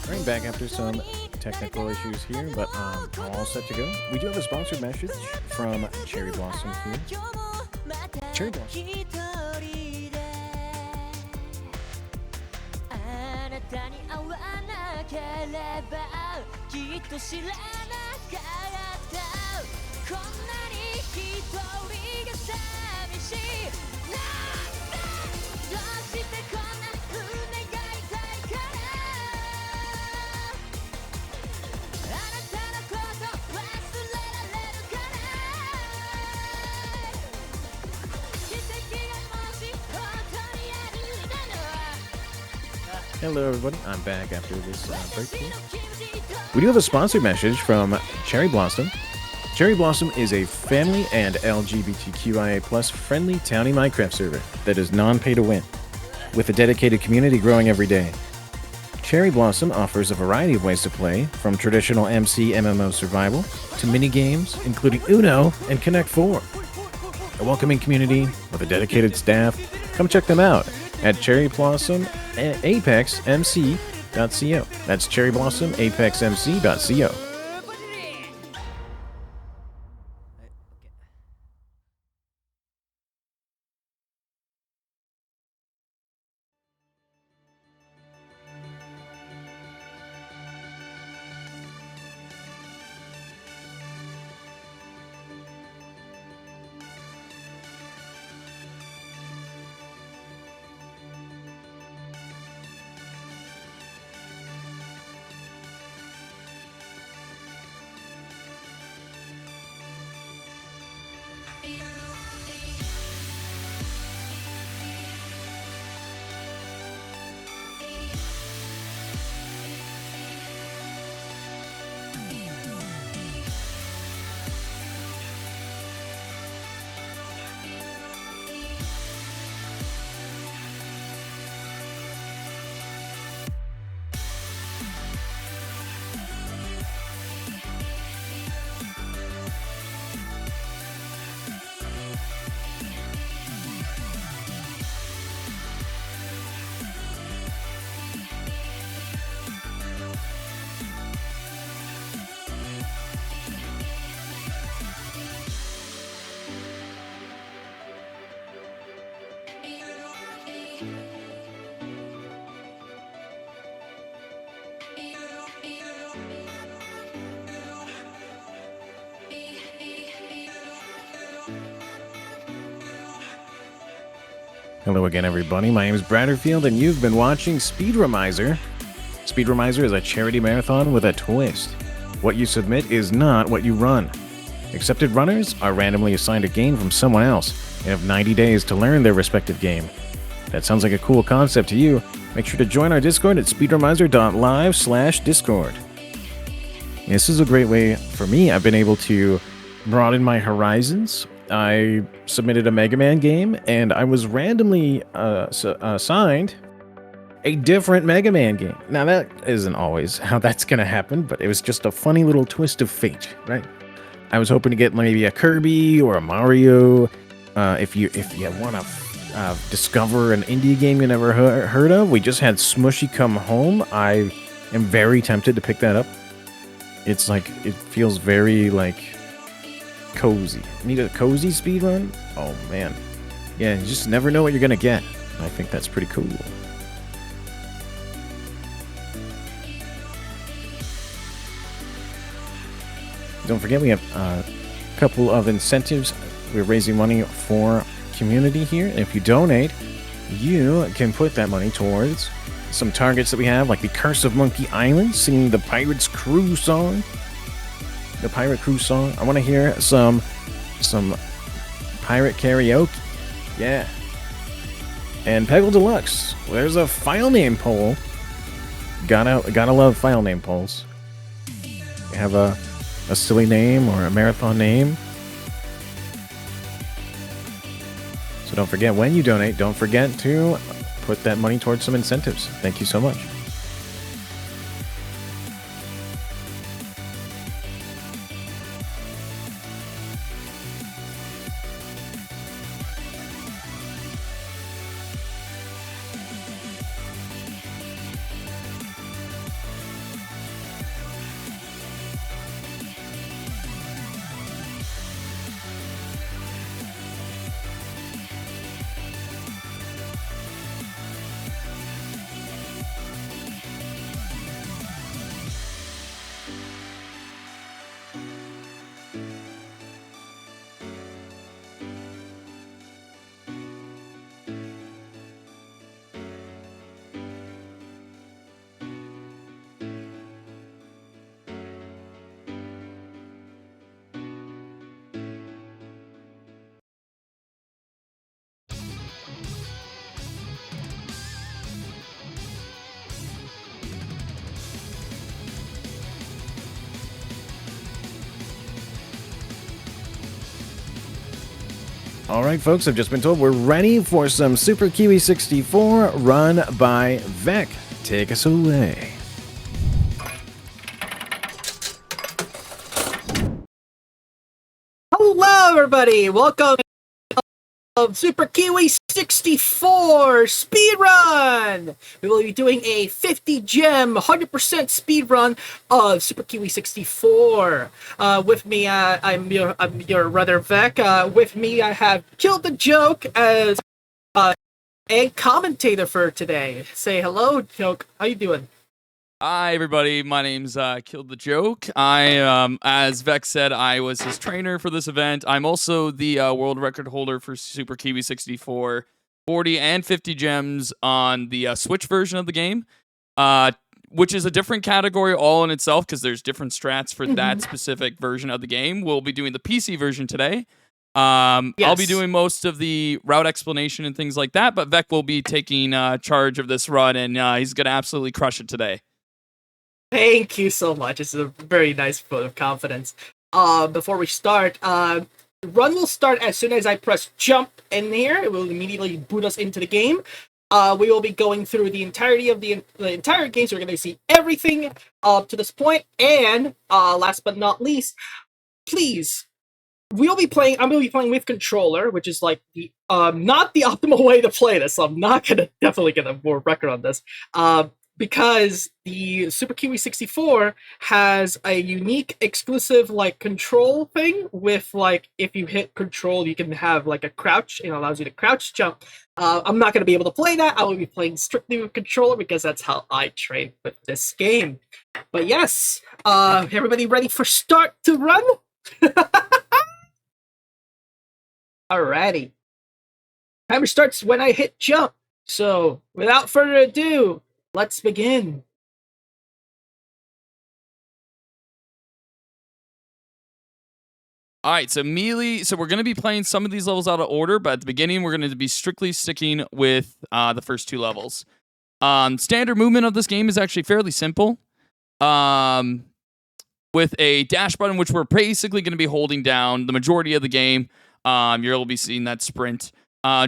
Alright, back after some technical issues here, but all set to go. We do have a sponsored message from Cherry Blossom here. Cherry Blossom. あなたに会わなければきっと知らなかったこんなに一人が寂しいなんでどうしてこんな風願いたいからあなたのこと忘れられるかな奇跡がもし本当にあるなら Hello, everybody. I'm back after this break here. We do have a sponsored message from Cherry Blossom. Cherry Blossom is a family and LGBTQIA plus friendly townie Minecraft server that is non-pay to win, with a dedicated community growing every day. Cherry Blossom offers a variety of ways to play, from traditional MC MMO survival to mini-games, including Uno and Connect 4. A welcoming community with a dedicated staff. Come check them out at cherryblossom.apexmc.co. That's cherryblossom.apexmc.co. Hello again, everybody. My name is Bradderfield, and you've been watching Speedromizer. Speedromizer is a charity marathon with a twist. What you submit is not what you run. Accepted runners are randomly assigned a game from someone else and have 90 days to learn their respective game. That sounds like a cool concept to you. Make sure to join our Discord at speedromizer.live/discord. This is a great way for me. I've been able to broaden my horizons. I submitted a Mega Man game, and I was randomly assigned a different Mega Man game. Now, that isn't always how that's going to happen, but it was just a funny little twist of fate, right? I was hoping to get maybe a Kirby or a Mario. If you want to discover an indie game you never heard of, we just had Smushy come home. I am very tempted to pick that up. It's like, it feels very like cozy. Need a cozy speedrun? Oh man. Yeah, you just never know what you're gonna get. I think that's pretty cool. Don't forget, we have a couple of incentives. We're raising money for community here. And if you donate, you can put that money towards some targets that we have, like the Curse of Monkey Island, singing the Pirate's Crew song. The Pirate Crew song. I want to hear some pirate karaoke. Yeah. And Peggle Deluxe. There's a file name poll. Gotta love file name polls. You have a silly name or a marathon name. So don't forget, when you donate, don't forget to put that money towards some incentives. Thank you so much. All right, folks, I've just been told we're ready for some Super Kiwi 64 run by Vec. Take us away. Hello, everybody! Welcome to Super Kiwi 64 speedrun! We will be doing a 50 gem, 100% speedrun of Super Kiwi 64. With me, I'm your brother Vec. With me, I have Killed the Joke as a commentator for today. Say hello, Joke. How you doing? Hi, everybody. My name's Killed the Joke. As Vex said, I was his trainer for this event. I'm also the world record holder for Super Kiwi 64, 40 and 50 gems on the Switch version of the game, which is a different category all in itself because there's different strats for that specific version of the game. We'll be doing the PC version today. I'll be doing most of the route explanation and things like that, but Vec will be taking charge of this run, and he's going to absolutely crush it today. Thank you so much. It's a very nice vote of confidence. Before we start, run will start as soon as I press jump in here. It will immediately boot us into the game. We will be going through the entirety of the entire game, so we're going to see everything up to this point. And last but not least, please, I'm going to be playing with controller, which is like the not the optimal way to play this. So I'm not going to definitely get a world record on this. Because the Super Kiwi 64 has a unique exclusive like control thing with like if you hit control you can have like a crouch. It allows you to crouch jump. I'm not going to be able to play that. I will be playing strictly with controller because that's how I train with this game. But yes, everybody ready for start to run? Alrighty. Timer starts when I hit jump. So without further ado, let's begin. All right, so melee. So we're going to be playing some of these levels out of order, but at the beginning, we're going to be strictly sticking with the first two levels. Standard movement of this game is actually fairly simple. With a dash button, which we're basically going to be holding down the majority of the game. You'll be seeing that sprint.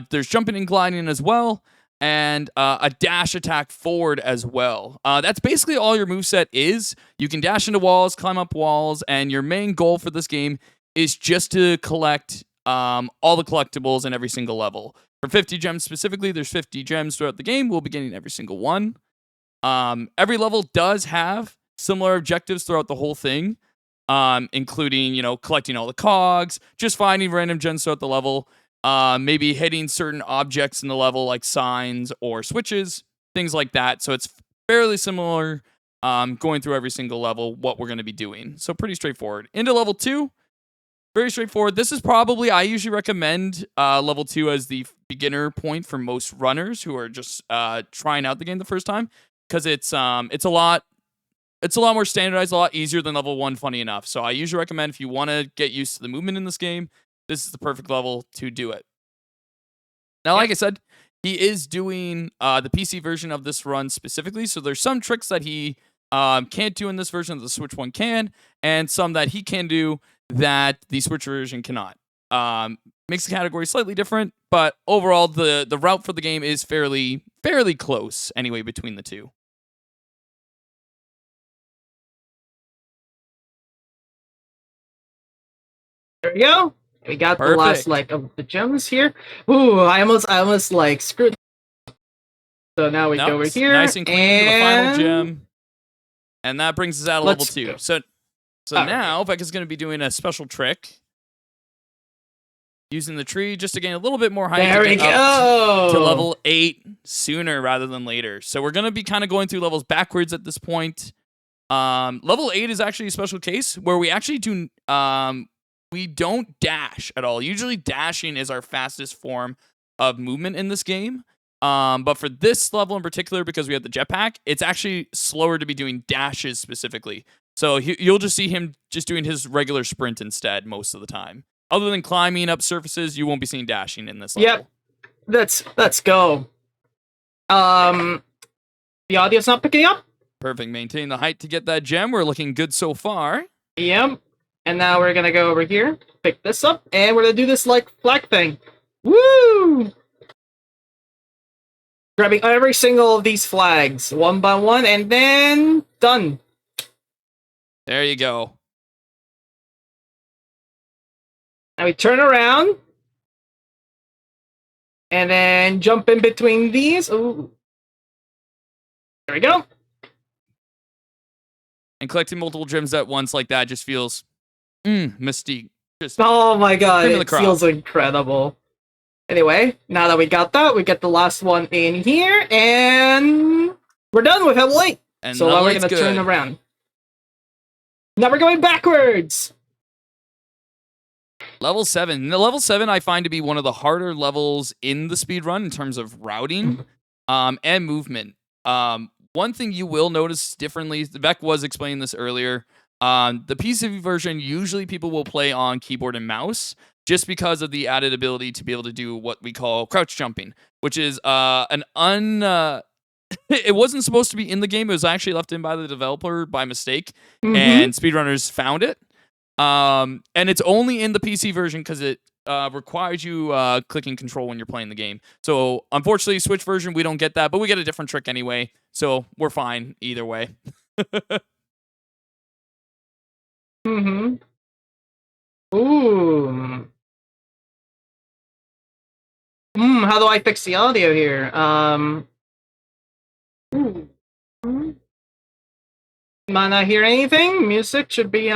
There's jumping and gliding as well. And a dash attack forward as well. That's basically all your moveset is. You can dash into walls, climb up walls, and your main goal for this game is just to collect all the collectibles in every single level. For 50 gems specifically, there's 50 gems throughout the game. We'll be getting every single one. Every level does have similar objectives throughout the whole thing, including, collecting all the cogs, just finding random gems throughout the level, maybe hitting certain objects in the level like signs or switches, things like that. So it's fairly similar going through every single level, what we're going to be doing. So pretty straightforward. Into level 2, very straightforward. This is probably, I usually recommend level 2 as the beginner point for most runners who are just trying out the game the first time, because it's a lot more standardized, a lot easier than level 1, funny enough. So I usually recommend if you want to get used to the movement in this game, this is the perfect level to do it. Now, like I said, he is doing the PC version of this run specifically, so there's some tricks that he can't do in this version that the Switch one can, and some that he can do that the Switch version cannot. Makes the category slightly different, but overall, the route for the game is fairly close anyway between the two. There we go. We got Perfect. the last like of the gems here. Ooh, I almost like screwed. So now we go over here. Nice and clean to the final gem. And that brings us out of level 2. Go. So now Vec is going to be doing a special trick. Using the tree just to gain a little bit more height. There we go. To level 8 sooner rather than later. So we're going to be kind of going through levels backwards at this point. Level 8 is actually a special case where we actually do... we don't dash at all. Usually dashing is our fastest form of movement in this game. But for this level in particular, because we have the jetpack, it's actually slower to be doing dashes specifically. So you'll just see him just doing his regular sprint instead most of the time. Other than climbing up surfaces, you won't be seeing dashing in this level. Yep. Let's go. The audio's not picking up? Perfect. Maintain the height to get that gem. We're looking good so far. Yep. And now we're gonna go over here, pick this up, and we're gonna do this like flag thing. Woo! Grabbing every single of these flags one by one, and then done. There you go. Now we turn around, and then jump in between these. Ooh. There we go. And collecting multiple gems at once like that just feels mystique. Just Oh my god, cream of the it crop. feels incredible. Anyway, now that we got that, we get the last one in here, and we're done with level 8. and So now level we're 8's gonna good. turn around. Now we're going backwards! Level 7. The level 7 I find to be one of the harder levels in the speedrun in terms of routing and movement. One thing you will notice differently, Vec was explaining this earlier, the PC version, usually people will play on keyboard and mouse just because of the added ability to be able to do what we call crouch jumping, which is it wasn't supposed to be in the game. It was actually left in by the developer by mistake, and speedrunners found it. And it's only in the PC version because it requires you clicking control when you're playing the game. So unfortunately, Switch version, we don't get that, but we get a different trick anyway. So we're fine either way. Ooh. How do I fix the audio here? Ooh. Might not hear anything. Music should be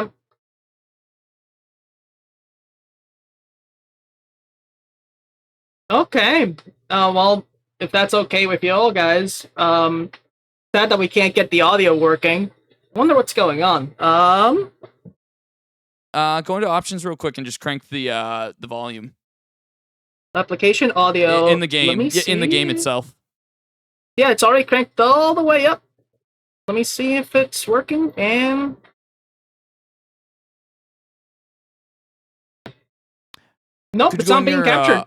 Okay. Well, if that's okay with you all, guys. Sad that we can't get the audio working. I wonder what's going on. Go into options real quick and just crank the volume Application audio in the game. Let me In the game see. itself. Yeah, it's already cranked all the way up. Let me see if it's working, and nope, Could you it's go not in being your, captured.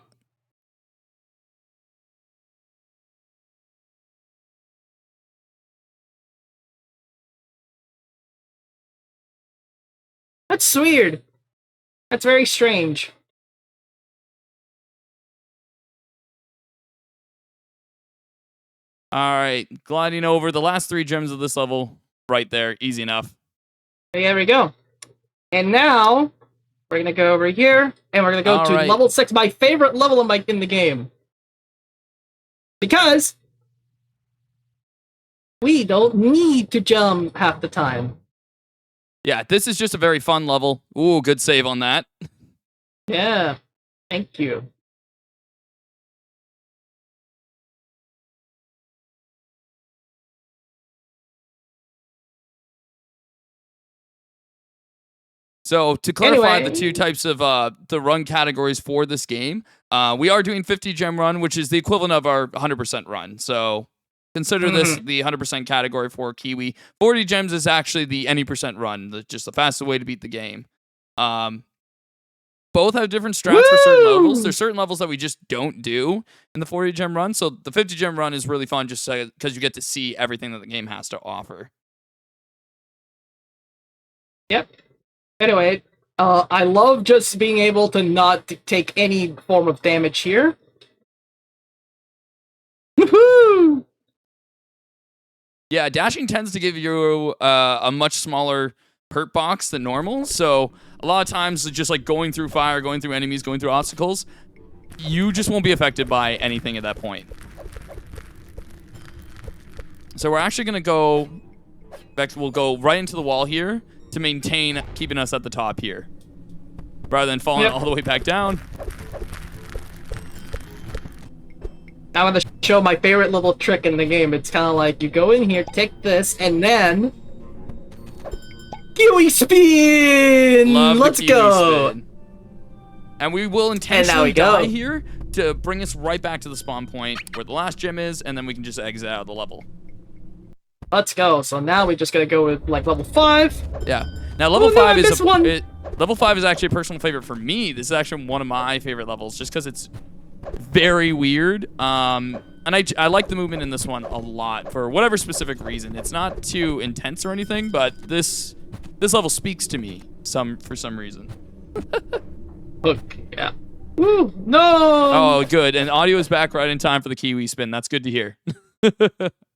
That's weird. That's very strange. All right, gliding over the last 3 gems of this level, right there, easy enough. There we go. And now we're gonna go over here, and we're gonna go All to right. level 6, my favorite level in the game, because we don't need to jump half the time. Yeah, this is just a very fun level. Ooh, good save on that. Yeah, thank you. So to clarify Anyway. the 2 types of the run categories for this game, we are doing 50 gem run, which is the equivalent of our 100% run. So consider this the 100% category for Kiwi. 40 gems is actually the any percent run, just the fastest way to beat the game. Both have different strats for certain levels. There's certain levels that we just don't do in the 40 gem run. So the 50 gem run is really fun just because you get to see everything that the game has to offer. Yep. Anyway, I love just being able to not take any form of damage here. Woohoo! Yeah, dashing tends to give you a much smaller perk box than normal. So a lot of times, just like going through fire, going through enemies, going through obstacles, you just won't be affected by anything at that point. So we're actually going to go, we'll go right into the wall here to maintain keeping us at the top here, rather than falling all the way back down. I want to show my favorite little trick in the game. It's kind of like you go in here, take this, and then Kiwi spin. Love the Let's Kiwi go. spin. And we will intentionally we go. die here to bring us right back to the spawn point where the last gem is, and then we can just exit out of the level. Let's go. So now we just gotta go with like level 5. Yeah. Now level Oh, no, I 5 is missed one. level 5 is actually a personal favorite for me. This is actually one of my favorite levels, just because it's very weird. And I like the movement in this one a lot for whatever specific reason. It's not too intense or anything, but this level speaks to me for some reason. Look, yeah. Woo, no! Oh, good. And audio is back right in time for the Kiwi spin. That's good to hear.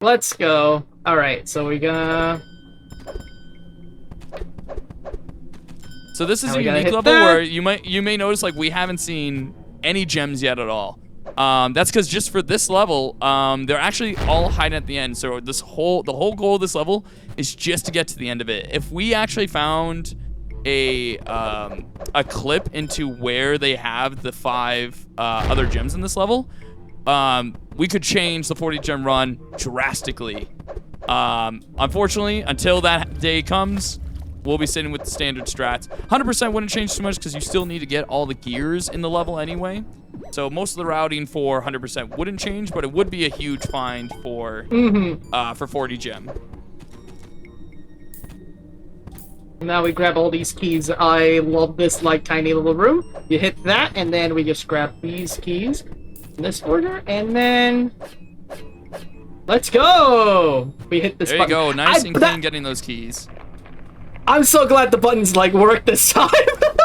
Let's go. All right, so we're gonna. So this is Now a we gotta unique hit level that. where you may notice like we haven't seen any gems yet at all. That's because just for this level, they're actually all hiding at the end. So the whole goal of this level is just to get to the end of it. If we actually found a clip into where they have the 5 other gems in this level, we could change the 40 gem run drastically. Unfortunately, until that day comes, we'll be sitting with the standard strats. 100% wouldn't change too much because you still need to get all the gears in the level anyway. So most of the routing for 100% wouldn't change, but it would be a huge find for 40 gem. Now we grab all these keys. I love this like tiny little room. You hit that, and then we just grab these keys in this order, and then let's go. We hit this. There you button. go, nice and clean getting those keys. I'm so glad the buttons like work this time.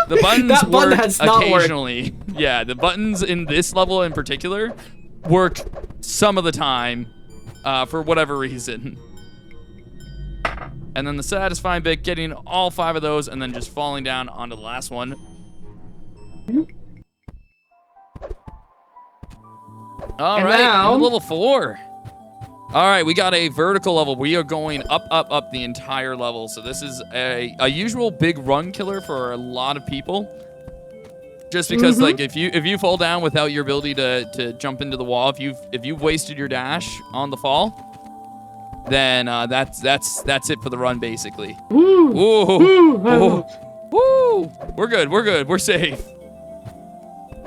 The buttons that button work has not worked. occasionally. Yeah, the buttons in this level in particular work some of the time for whatever reason. And then the satisfying bit, getting all 5 of those and then just falling down onto the last one. All right, now- level 4. All right, we got a vertical level. We are going up, up, up the entire level. So this is a usual big run killer for a lot of people. Just because, like, if you fall down without your ability to jump into the wall, if you've wasted your dash on the fall, then that's it for the run basically. Woo! Woo! Woo! Woo! We're good. We're good. We're safe.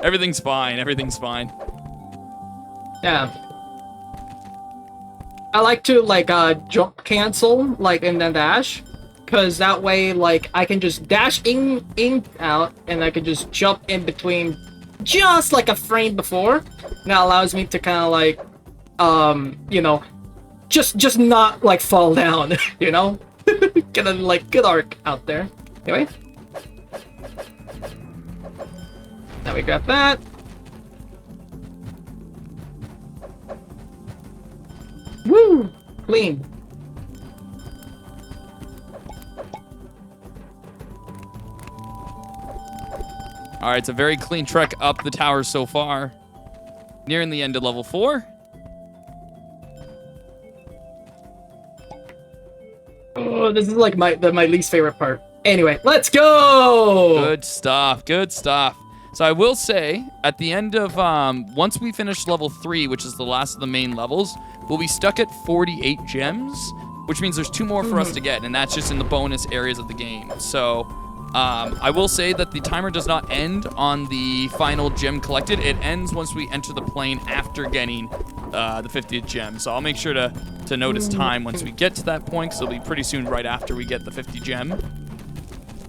Everything's fine. Everything's fine. Yeah. I like to like jump cancel like in the dash, cause that way like I can just dash in out and I can just jump in between just like a frame before. And that allows me to kind of like you know, just not like fall down, you know? Get a like good arc out there. Anyway. Now we grab that. Woo! Clean. All right, it's a very clean trek up the tower so far. Nearing the end of level 4. Oh, this is like my least favorite part. Anyway, let's go! Good stuff. Good stuff. So I will say, at the end of, once we finish level 3, which is the last of the main levels, we'll be stuck at 48 gems, which means there's 2 more for us to get, and that's just in the bonus areas of the game. So I will say that the timer does not end on the final gem collected. It ends once we enter the plane after getting the 50th gem. So I'll make sure to notice time once we get to that point, because it'll be pretty soon right after we get the 50 gem.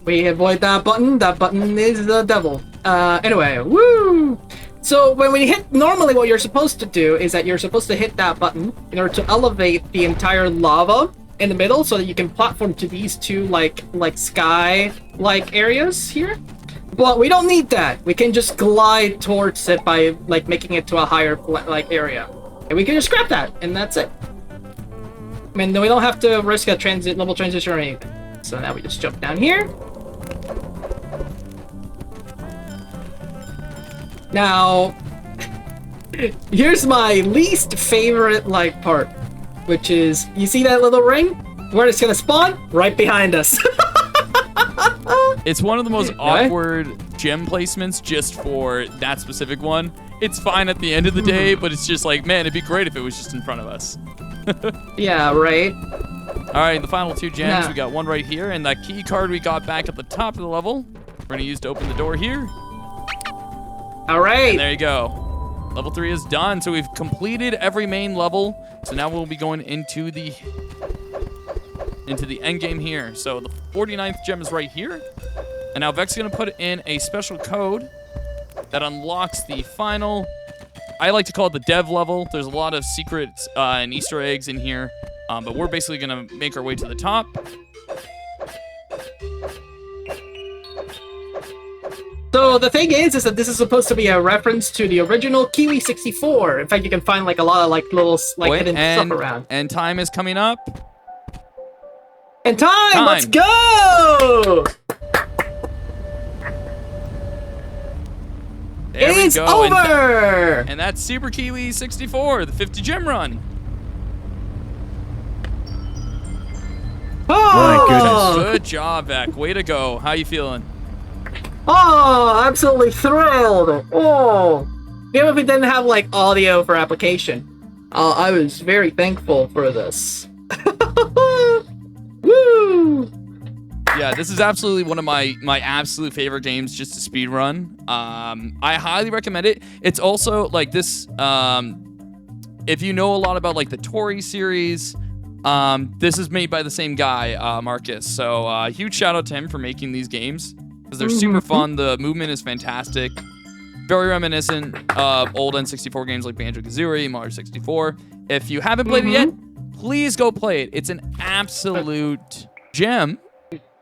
We avoid that button. That button is the devil. Anyway, woo! So when we hit, normally what you're supposed to do is that you're supposed to hit that button in order to elevate the entire lava in the middle so that you can platform to these 2 like sky-like areas here. But we don't need that. We can just glide towards it by like making it to a higher like area. And we can just grab that, and that's it. I mean, we don't have to risk a level transition or anything. So now we just jump down here. Now, here's my least favorite like part, which is, you see that little ring? Where it's gonna spawn? Right behind us. It's one of the most awkward gem placements just for that specific one. It's fine at the end of the day, but it's just like, man, it'd be great if it was just in front of us. Yeah, right? All right, the final 2 gems, Yeah. we got one right here, and that key card we got back at the top of the level, we're gonna use to open the door here. All right. And there you go. Level 3 is done, so we've completed every main level. So now we'll be going into the end game here. So the 49th gem is right here. And now Vec's gonna put in a special code that unlocks the final I like to call it the dev level. There's a lot of secrets and Easter eggs in here, but we're basically gonna make our way to the top. So the thing is that this is supposed to be a reference to the original Kiwi 64. In fact, you can find like a lot of like little like hidden stuff around. And time is coming up. And time. Let's go! There we It's go. over! And that's Super Kiwi 64, the 50 gym run. Oh! My goodness. Good job, Vec. Way to go. How you feeling? Oh, absolutely thrilled! Oh, even if we didn't have like audio for application, I was very thankful for this. Woo! Yeah, this is absolutely one of my absolute favorite games just to speed run. I highly recommend it. It's also like this. If you know a lot about like the Tori series, this is made by the same guy, Marcus. So huge shout out to him for making these games. Because they're super fun. The movement is fantastic. Very reminiscent of old N64 games like Banjo-Kazooie, Mario 64. If you haven't played it yet, please go play it. It's an absolute gem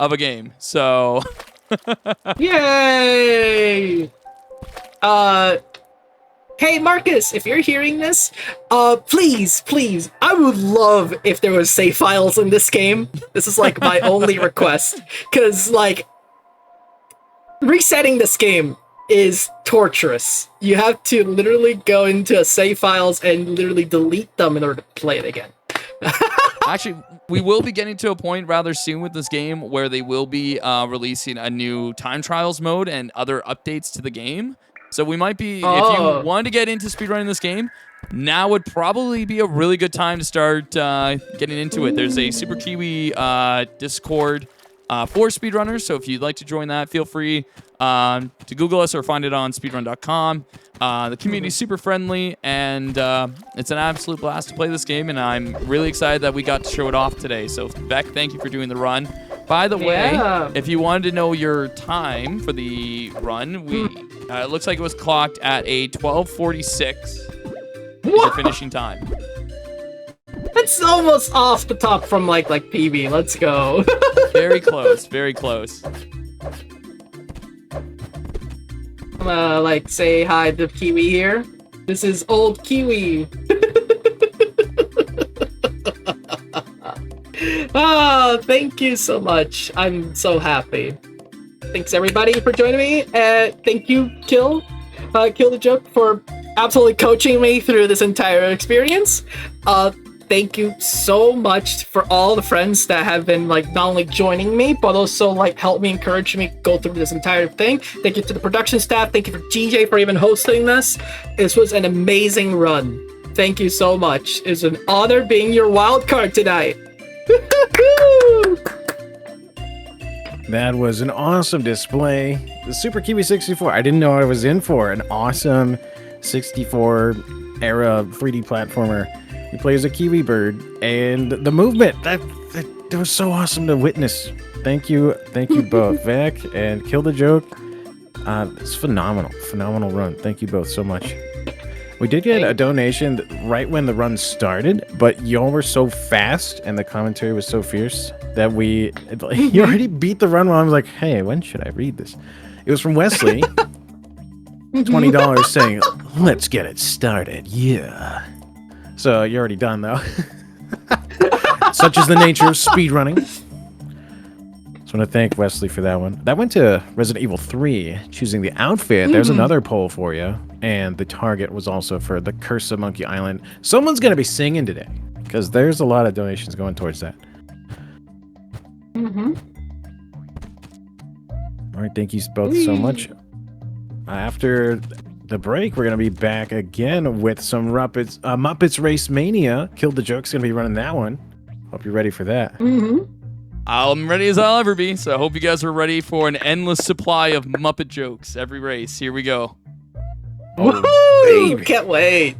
of a game. So... Yay! Hey Marcus, if you're hearing this, please, I would love if there was save files in this game. This is like my only request. Because, like... resetting this game is torturous. You have to literally go into save files and literally delete them in order to play it again. Actually, we will be getting to a point rather soon with this game where they will be releasing a new time trials mode and other updates to the game. So we might be, if you want to get into speedrunning this game, now would probably be a really good time to start getting into it. There's a Super Kiwi Discord for speedrunners, so if you'd like to join that, feel free to Google us or find it on speedrun.com. The community is super friendly, and it's an absolute blast to play this game, and I'm really excited that we got to show it off today. So, Beck, thank you for doing the run. By the way, if you wanted to know your time for the run, it looks like it was clocked at a 12:46 your finishing time. That's almost off the top from like PB. Let's go. Very close, very close. I'm gonna like say hi to Kiwi here. This is old Kiwi. Oh, thank you so much. I'm so happy. Thanks everybody for joining me. Thank you, Kill the Joke, for absolutely coaching me through this entire experience. Thank you so much for all the friends that have been like not only joining me, but also like helped me, encourage me go through this entire thing. Thank you to the production staff. Thank you for GJ for even hosting this. This was an amazing run. Thank you so much. It's an honor being your wild card tonight. That was an awesome display. The Super Kiwi 64. I didn't know I was in for an awesome 64 era 3D platformer. You play as a kiwi bird, and the movement that was so awesome to witness. Thank you both, Vec and Kill the Joke. It's phenomenal run. Thank you both so much. We did get a donation right when the run started, but y'all were so fast and the commentary was so fierce that you already beat the run while I was like, hey, when should I read this? It was from Wesley. $20 saying, let's get it started. Yeah. So you're already done though. Such is the nature of speedrunning. Just want to thank Wesley for that one. That went to Resident Evil 3, choosing the outfit. There's another poll for you. And the target was also for the Curse of Monkey Island. Someone's going to be singing today, because there's a lot of donations going towards that. All right, thank you both so much. After the break, we're going to be back again with some Muppets Race Mania. Kill the Joke's going to be running that one. Hope you're ready for that. I'm ready as I'll ever be, so I hope you guys are ready for an endless supply of Muppet jokes every race. Here we go. Woohoo! Can't wait.